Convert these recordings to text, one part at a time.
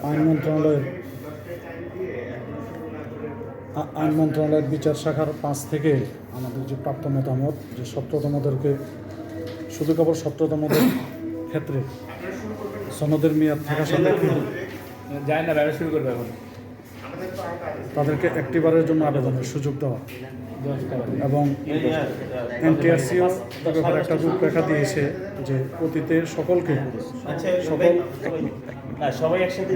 আইন মন্ত্রণালয়ের বিচার শাখার 5 থেকে আমাদের যে প্রাপ্ত মতামত যে সত্যতমদেরকে শুধু কেবল সত্যতমদের ক্ষেত্রে সনদের মেয়াদ থাকা সত্ত্বেও যায় না ব্যবসা শুরু করবে এখন তাদেরকে একটিবারের জন্য আবেদনের সুযোগ দেওয়া এবং এনটিআরসিও ব্যাপারে একটা রূপরেখা দিয়েছে যে অতীতে সকলকে সকল সবাই একসাথে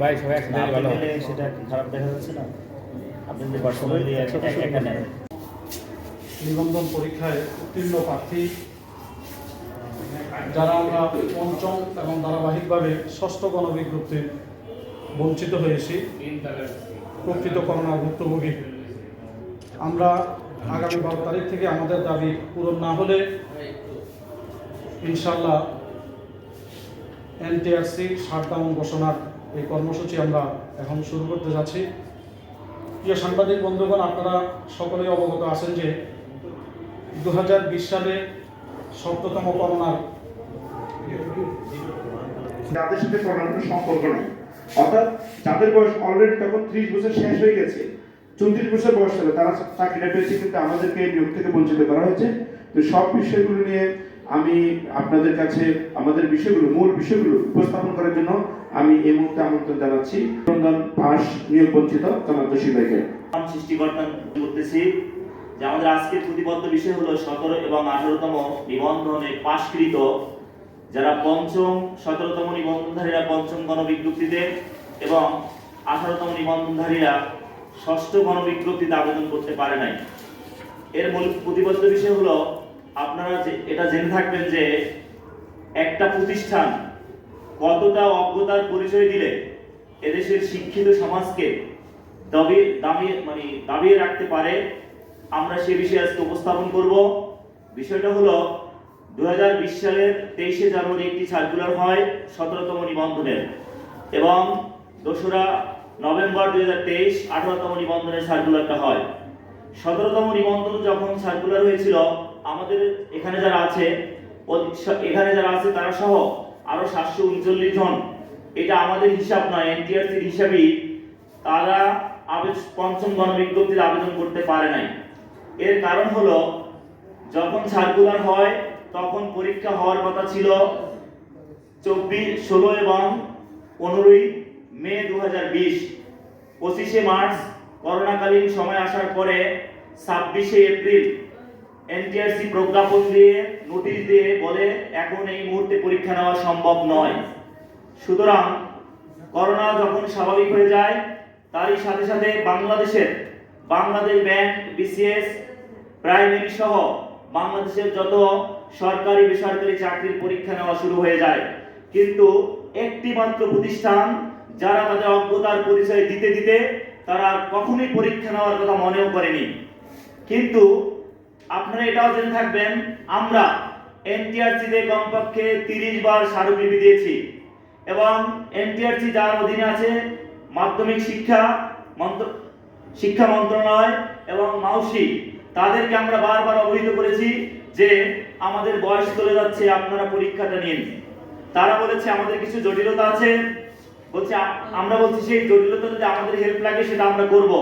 ভাই সবাই একসাথে ভালো হবে। সেটা খারাপ দেখা যাচ্ছে না আপনাদের পার্সোনালি এখানে নিবন্ধন পরীক্ষায় উত্তীর্ণ প্রার্থী যারা আমরা পঞ্চম এবং ধারাবাহিকভাবে ষষ্ঠ গণবিজ্ঞপ্তি বঞ্চিত হয়েছি প্রকৃত করোনার ভুক্তভোগী আমরা আগামী 12 তারিখ থেকে আমাদের দাবি পূরণ না হলে ইনশাআল্লাহ এনটিআরসি শাটডাউন ঘোষণার এই কর্মসূচি আমরা এখন শুরু করতে যাচ্ছি। প্রিয় সাংবাদিক বন্ধুগণ, আপনারা সকলেই অবগত আছেন যে 2020 সালে 7তম করোনার যাদের সাথে করোনার কোনো সম্পর্ক নেই, অর্থাৎ যাদের বয়স অলরেডি তখন 30 বছর শেষ হয়ে গেছে, 34 বছর বয়স ছিল, তারা চাকরিটা পেয়েছে, কিন্তু আমাদেরকে নিয়োগ থেকে বঞ্চিত করা হয়েছে। তো সব বিষয়গুলো নিয়ে আমি আপনাদের কাছে আমাদের বিষয়গুলো মূল বিষয়গুলো উপস্থাপন করার জন্য আমি এই মুহূর্তে আমন্ত্রণ জানাচ্ছি রঞ্জন পাস নিয়োগ বঞ্চিত জনাব জসিম ভাইকে। সৃষ্টিকর্তা করতেছি যে আমাদের আজকের প্রতিবদ্ধ বিষয় হলো 17 এবং 18তম নিবন্ধনে পাশকৃত যারা পঞ্চম 17তম নিবন্ধনধারীরা পঞ্চম গণবিজ্ঞপ্তিতে এবং 18তম নিবন্ধনধারীরা ষষ্ঠ গণবিজ্ঞপ্তিতে আবেদন করতে পারে নাই। এর মূল প্রতিবদ্ধ বিষয় হলো আপনারা এটা জেনে থাকবেন যে একটা প্রতিষ্ঠান কতটা অজ্ঞতার পরিচয় দিলে এদেশের শিক্ষিত সমাজকে দাবিয়ে রাখতে পারে, আমরা সে বিষয়ে আজকে উপস্থাপন করব। বিষয়টা হলো 2020 সালের 23শে জানুয়ারি একটি সার্কুলার হয় 17তম নিবন্ধনের এবং 2রা নভেম্বর 2023 18তম নিবন্ধনের সার্কুলারটা হয়। 17তম নিবন্ধন যখন সার্কুলার হয়েছিল, আমাদের এখানে যারা আছে তারা সহ আরো 739 জন, এটা আমাদের হিসাব নয়, এনটিআরসির হিসাবেই তারা পঞ্চম গণবিজ্ঞপ্তিতে আবেদন করতে পারে নাই। এর কারণ হলো যখন সার্কুলার হয় তখন পরীক্ষা হওয়ার কথা ছিল 16 এবং 15 মে 2020। 25শে মার্চ করোনাকালীন সময় আসার পরে 26শে এপ্রিল এনটিআরসি প্রজ্ঞাপন দিয়ে নোটিশ দিয়ে বলে এখন এই মুহূর্তে পরীক্ষা নেওয়া সম্ভব নয়। সুতরাং করোনা যখন স্বাভাবিক হয়ে যায় তারই সাথে সাথে বাংলাদেশ ব্যাংক, বিসিএস, প্রাইমারি সহ বাংলাদেশের যত সরকারি বেসরকারি চাকরির পরীক্ষা নেওয়া শুরু হয়ে যায়। কিন্তু একটি মাত্র প্রতিষ্ঠান যারা তাদের অজ্ঞতার পরিচয় দিতে দিতে তারা কখনোই পরীক্ষা নেওয়ার কথা মনেও করেনি। কিন্তু আপনারা এটাও জেনে থাকবেন আমরা এনটিআরসি তে কমপক্ষে 30 বার স্মারকলিপি দিয়েছি এবং এনটিআরসি যার অধীনে আছে মাধ্যমিক শিক্ষা মন্ত্রণালয় এবং মাউসি, তাদেরকে আমরা বারবার অবহিত করেছি যে আমাদের বয়স চলে যাচ্ছে, আপনারা পরীক্ষাটা নিন। তারা বলেছে আমাদের কিছু জটিলতা আছে, আমরা বলছি সেই জটিলতা যদি আমাদের হেল্প লাগে সেটা আমরা করব।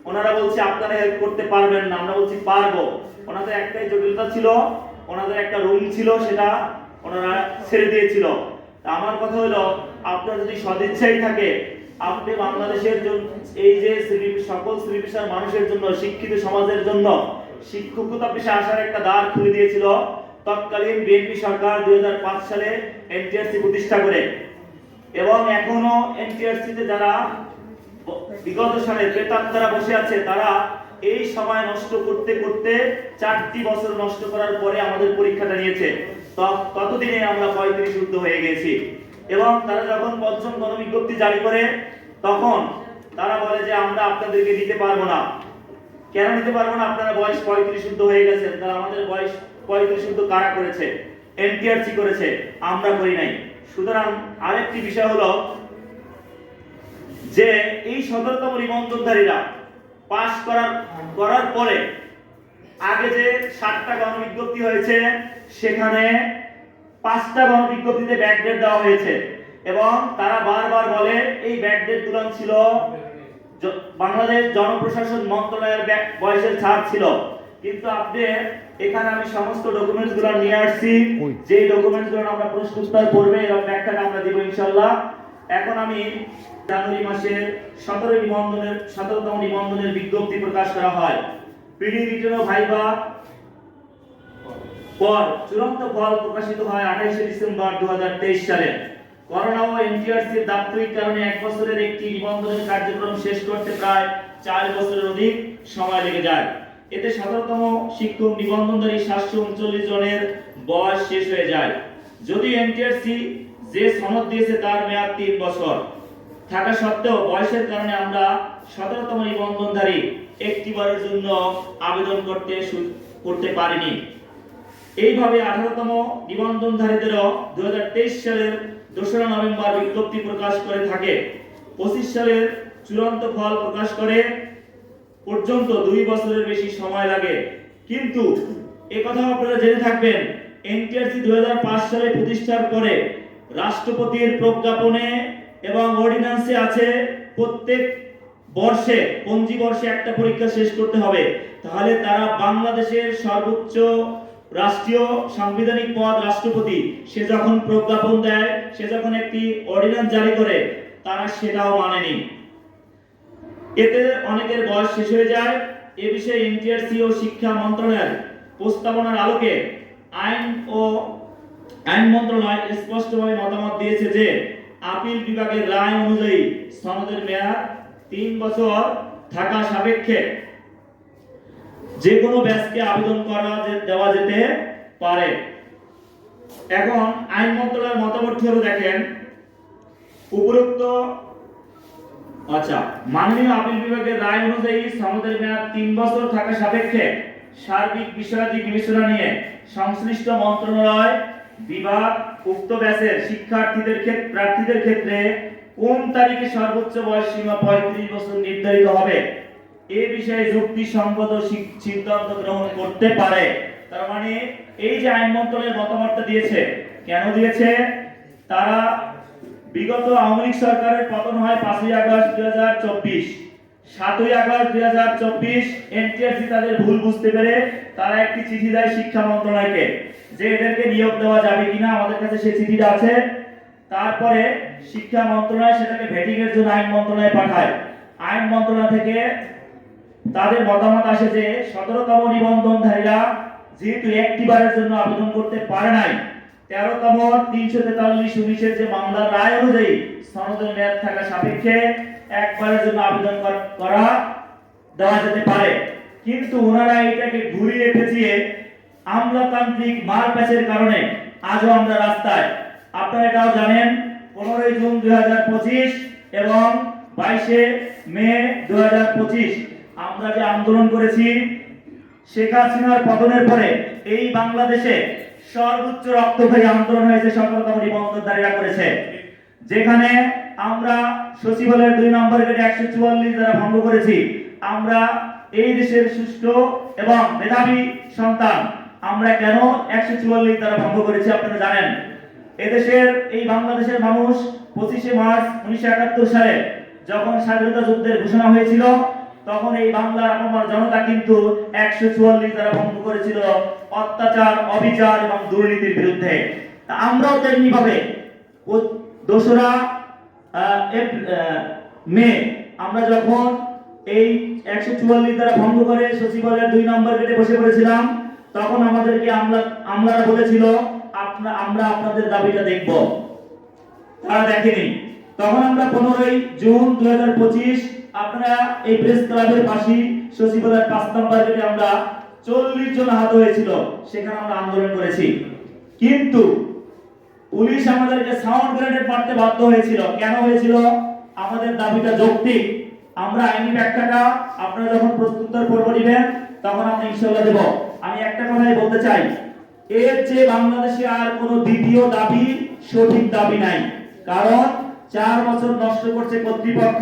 ওনারা বলছে আপনারা হেল্প করতে পারবেন না, আমরা বলছি পারবো। ওনাদের একটাই জটিলতা ছিল, ওনাদের একটা রুম ছিল, সেটা ওনারা ছেড়ে দিয়েছিল। আমার কথা হলো আপনার যদি সদিচ্ছাই থাকে, আপনি বাংলাদেশের জন্য এই যে সকল শ্রেণী পেশার মানুষের জন্য, শিক্ষিত সমাজের জন্য শিক্ষকতা পেশা আসার একটা দ্বার খুলে দিয়েছিল তৎকালীন বিএনপি সরকার 2005 সালে এনটিআরসি প্রতিষ্ঠা করে। এবং এখনো এনটিআরসি তে যারা বিগত সালে প্রেতাত্মারা বসে আছে, তারা এই সময় নষ্ট করতে করতে 4টি বছর নষ্ট করার পরে আমাদের পরীক্ষাটা নিয়েছে। ততদিনে আমরা 35 ঊর্ধ্ব হয়ে গেছি। এবং তারা যখন পঞ্চম গণবিজ্ঞপ্তি জারি করে তখন তারা বলে যে আমরা আপনাদেরকে দিতে পারবো না। কেন দিতে পারবো না? আপনারা বয়স 35 ঊর্ধ্ব হয়ে গেছেন। তারা আমাদের বয়স 35 ঊর্ধ্ব কারা করেছে? এনটিআরসি করেছে, আমরা করি নাই। সুতরাং আরেকটি বিষয় হলো যে এই 17তম নিবন্ধনধারীরা পাস করার পরে আগে যে 7টা গণবিজ্ঞপ্তি হয়েছে সেখানে 5টা গণবিজ্ঞপ্তিতে ব্যাকডেট দেওয়া হয়েছে এবং তারা বারবার বলে এই ব্যাকডেট গুলো ছিল বাংলাদেশ জনপ্রশাসন মন্ত্রণালয়ের বয়সের ছাড় ছিল, কিন্তু আপনি এখানে আমি সমস্ত ডকুমেন্টস গুলো নিয়ে আসছি, যে ডকুমেন্টস গুলো আমরা প্রশ্ন উত্তর করবে এরকম ব্যাখ্যাটা আমরা দিব ইনশাআল্লাহ। এখন আমি জানুয়ারি মাসের 17তম নিবন্ধনের বিজ্ঞপ্তি প্রকাশ করা হয়। পিডি রিটেন ও ভাইবা পর চূড়ান্ত ফল প্রকাশিত হয় 28 ডিসেম্বর 2023 সালে। করোনা ও এনটিআরসি এর দাপ্তরিক কারণে 1 বছরের একটি নিবন্ধনের কার্যক্রম শেষ করতে প্রায় 4 বছরের অধিক সময় লেগে যায়। এতে 17তম শিক্ষক নিবন্ধনকারী 739 জনের বয়স শেষ হয়ে যায়। যদি এনটিআরসি যে সনদ দিয়েছে তার মেয়াদ 3 বছর থাকা সত্ত্বেও বয়সের কারণে আমরা 17তম নিবন্ধনধারী একটিবারের জন্য আবেদন করতে পারিনি। এইভাবে 18তম নিবন্ধনধারীদেরও 2023 সালের 2রা নভেম্বর বিজ্ঞপ্তি প্রকাশ করে থাকে। 25 সালের চূড়ান্ত ফল প্রকাশ করে পর্যন্ত 2 বছরের বেশি সময় লাগে। কিন্তু কথা আপনারা জেনে থাকবেন, এনটিআরসি 2005 সালে প্রতিষ্ঠার পরে রাষ্ট্রপতির প্রজ্ঞাপনে এবং অর্ডিন্যান্সে আছে প্রত্যেক বর্ষে পঞ্জি বর্ষে একটা পরীক্ষা শেষ করতে হবে। তাহলে তারা বাংলাদেশের সর্বোচ্চ রাষ্ট্রীয় সাংবিধানিক পদ রাষ্ট্রপতি, সে যখন প্রজ্ঞাপন দেয়, সে যখন একটি অর্ডিন্যান্স জারি করে, তারা সেটাও মানেনি। এতে অনেকের বয়স শেষ হয়ে যায়। এ বিষয়ে এনটিআরসি ও শিক্ষা মন্ত্রণালয়ের প্রস্তাবনার আলোকে আইন মন্ত্রণালয় স্পষ্টভাবে মতামত দিয়েছে যে আপিল বিভাগের রায় অনুযায়ী সনদের মেয়াদ 3 বছর থাকা সাপেক্ষে যে কোনো ব্যাচকে আবেদন দেওয়া যেতে পারে। এখন আইন মন্ত্রণালয়ের মতামত হলো, দেখেন উপরোক্ত মাননীয় আপিল বিভাগের রায় অনুযায়ী সনদের মেয়াদ 3 বছর থাকা সাপেক্ষে সার্বিক বিষয়াদি বিবেচনা নিয়ে সংশ্লিষ্ট মন্ত্রণালয় বিভাগ উক্ত ব্যাচের প্রার্থীদের ক্ষেত্রে কোন তারিখে সর্বোচ্চ বয়স সীমা 35 বছর নির্ধারিত হবে এ বিষয়ে যুক্তিসঙ্গত সিদ্ধান্ত গ্রহণ করতে পারে। তার মানে এই যে আইন মন্ত্রণালয়ের মতামতটা দিয়েছে, কেন দিয়েছে? তারা বিগত আওয়ামী লীগ সরকারের পতন হয় 5ই আগস্ট 2024, 7ই আগস্ট 2024 এনটিআরসি তাদের ভুল বুঝতে পেরে তারা একটি চিঠি দেয় শিক্ষা মন্ত্রণালয়কে যে এদেরকে নিয়োগ দেওয়া যাবে কিনা, আমাদের কাছে সেই চিঠিটা আছে। তারপরে শিক্ষা মন্ত্রণালয় সেটাকে ভেটিং এর জন্য আইন মন্ত্রণালয়ে পাঠায়। আইন মন্ত্রণালয় থেকে তাদের মতামত আসে যে 17তম নিবন্ধনধারীরা যেহেতু একটিবারের জন্য আবেদন করতে পারে নাই, 13তম 343/19 যে মামলার রায় অনুযায়ী সনদের মেয়াদ থাকা সাপেক্ষে একবারের জন্য আবেদন করা দেওয়া যেতে পারে। কিন্তু ওনারা এটাকে ঘুরিয়ে পেঁচিয়ে আমলাতান্ত্রিক মারপ্যাচের কারণে আজও আমরা রাস্তায়। আপনারা এটাও জানেন, 15 জুন 2025 এবং 22 মে 2025 আমরা যে আন্দোলন করেছি, শেখ হাসিনার পতনের পরে এই বাংলাদেশে সর্বোচ্চ রক্তক্ষয়ী আন্দোলন হয়েছে 17তম নিবন্ধনধারীরা করেছে, যেখানে আমরা সচিবালয়ের 2 নম্বর গেটে 144 দ্বারা ভঙ্গ করেছি। আমরা এই দেশের সুষ্ঠু এবং মেধাবী সন্তান, আমরা কেন 144 দ্বারা ভঙ্গ করেছি আপনারা জানেন। এদেশের এই বাংলাদেশের মানুষ 25 মার্চ 1971 সালে যখন স্বাধীনতা যুদ্ধের ঘোষণা হয়েছিল, তখন এই বাংলার আমার জনতা কিন্তু 144 দ্বারা ভঙ্গ করেছিল অত্যাচার, অবিচার এবং দুর্নীতির বিরুদ্ধে। আমরাও তেমনি ভাবে 2রা মে আমরা যখন এই 144 দ্বারা ভঙ্গ করে সচিবালয়ের 2 নম্বর গেটে বসে পড়েছিলাম, তখন আমাদেরকে আমলারা বলেছিল আমরা আপনাদের দাবিটা দেখব। তারা দেখেনি। তখন আমরা 15 জুন 2025 আপনারা এই প্রেস ক্লাবের পাশে সচিবালয়ের 5 নম্বর গেটে আমরা 40 জন আহত হয়েছিল, সেখানে আমরা আন্দোলন করেছি। কিন্তু পুলিশ আমাদেরকে সাউন্ড গ্রেনেড মারতে বাধ্য হয়েছিল। কেন হয়েছিল? আমাদের দাবিটা যৌক্তিক। আমরা আইনি ব্যাখ্যাটা আপনারা যখন প্রস্তুতর পর্ব নেবেন তখন আমরা ইনশাআল্লাহ দেব। আমি একটা কথাই বলতে চাই, এর যে বাংলাদেশে আর কোনো দ্বিতীয় দাবি সঠিক দাবি নাই। কারণ 4 বছর নষ্ট করছে কর্তৃপক্ষ।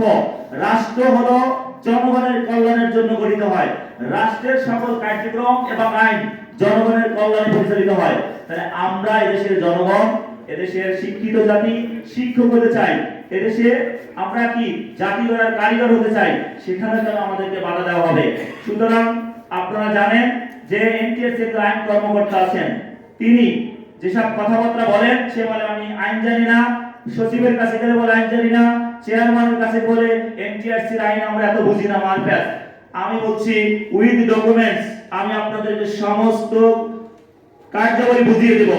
রাষ্ট্র হলো জনগণের কল্যাণের জন্য গঠিত হয়। রাষ্ট্রের সকল কার্যক্রম এবং আইন জনগণের কল্যাণে পরিচালিত হয়। তাহলে আমরা এই দেশের জনগণ এদেশের শিক্ষিত জাতি শিক্ষক হতে চাই, এদেশে আমরা কি জাতি গড়ার কারিগর হতে চাই, সেখানে কেন আমাদেরকে বাধা দেওয়া হবে? সুতরাং আপনারা জানেন যে এনটিএসসি এর আইন কর্মকর্তা আছেন, তিনি যেসব কথাবার্তা বলেন, সে বলে আমি আইন জানি না, সচিবের কাছে গেলে বলে আইন জানি না, চেয়ারম্যানের কাছে বলে এনটিআরসি এর আইন আমরা এত বুঝি না, মারপ্যাচ। আমি বলছি উইথ ডকুমেন্টস আমি আপনাদেরকে সমস্ত কার্যাবলী বুঝিয়ে দেব।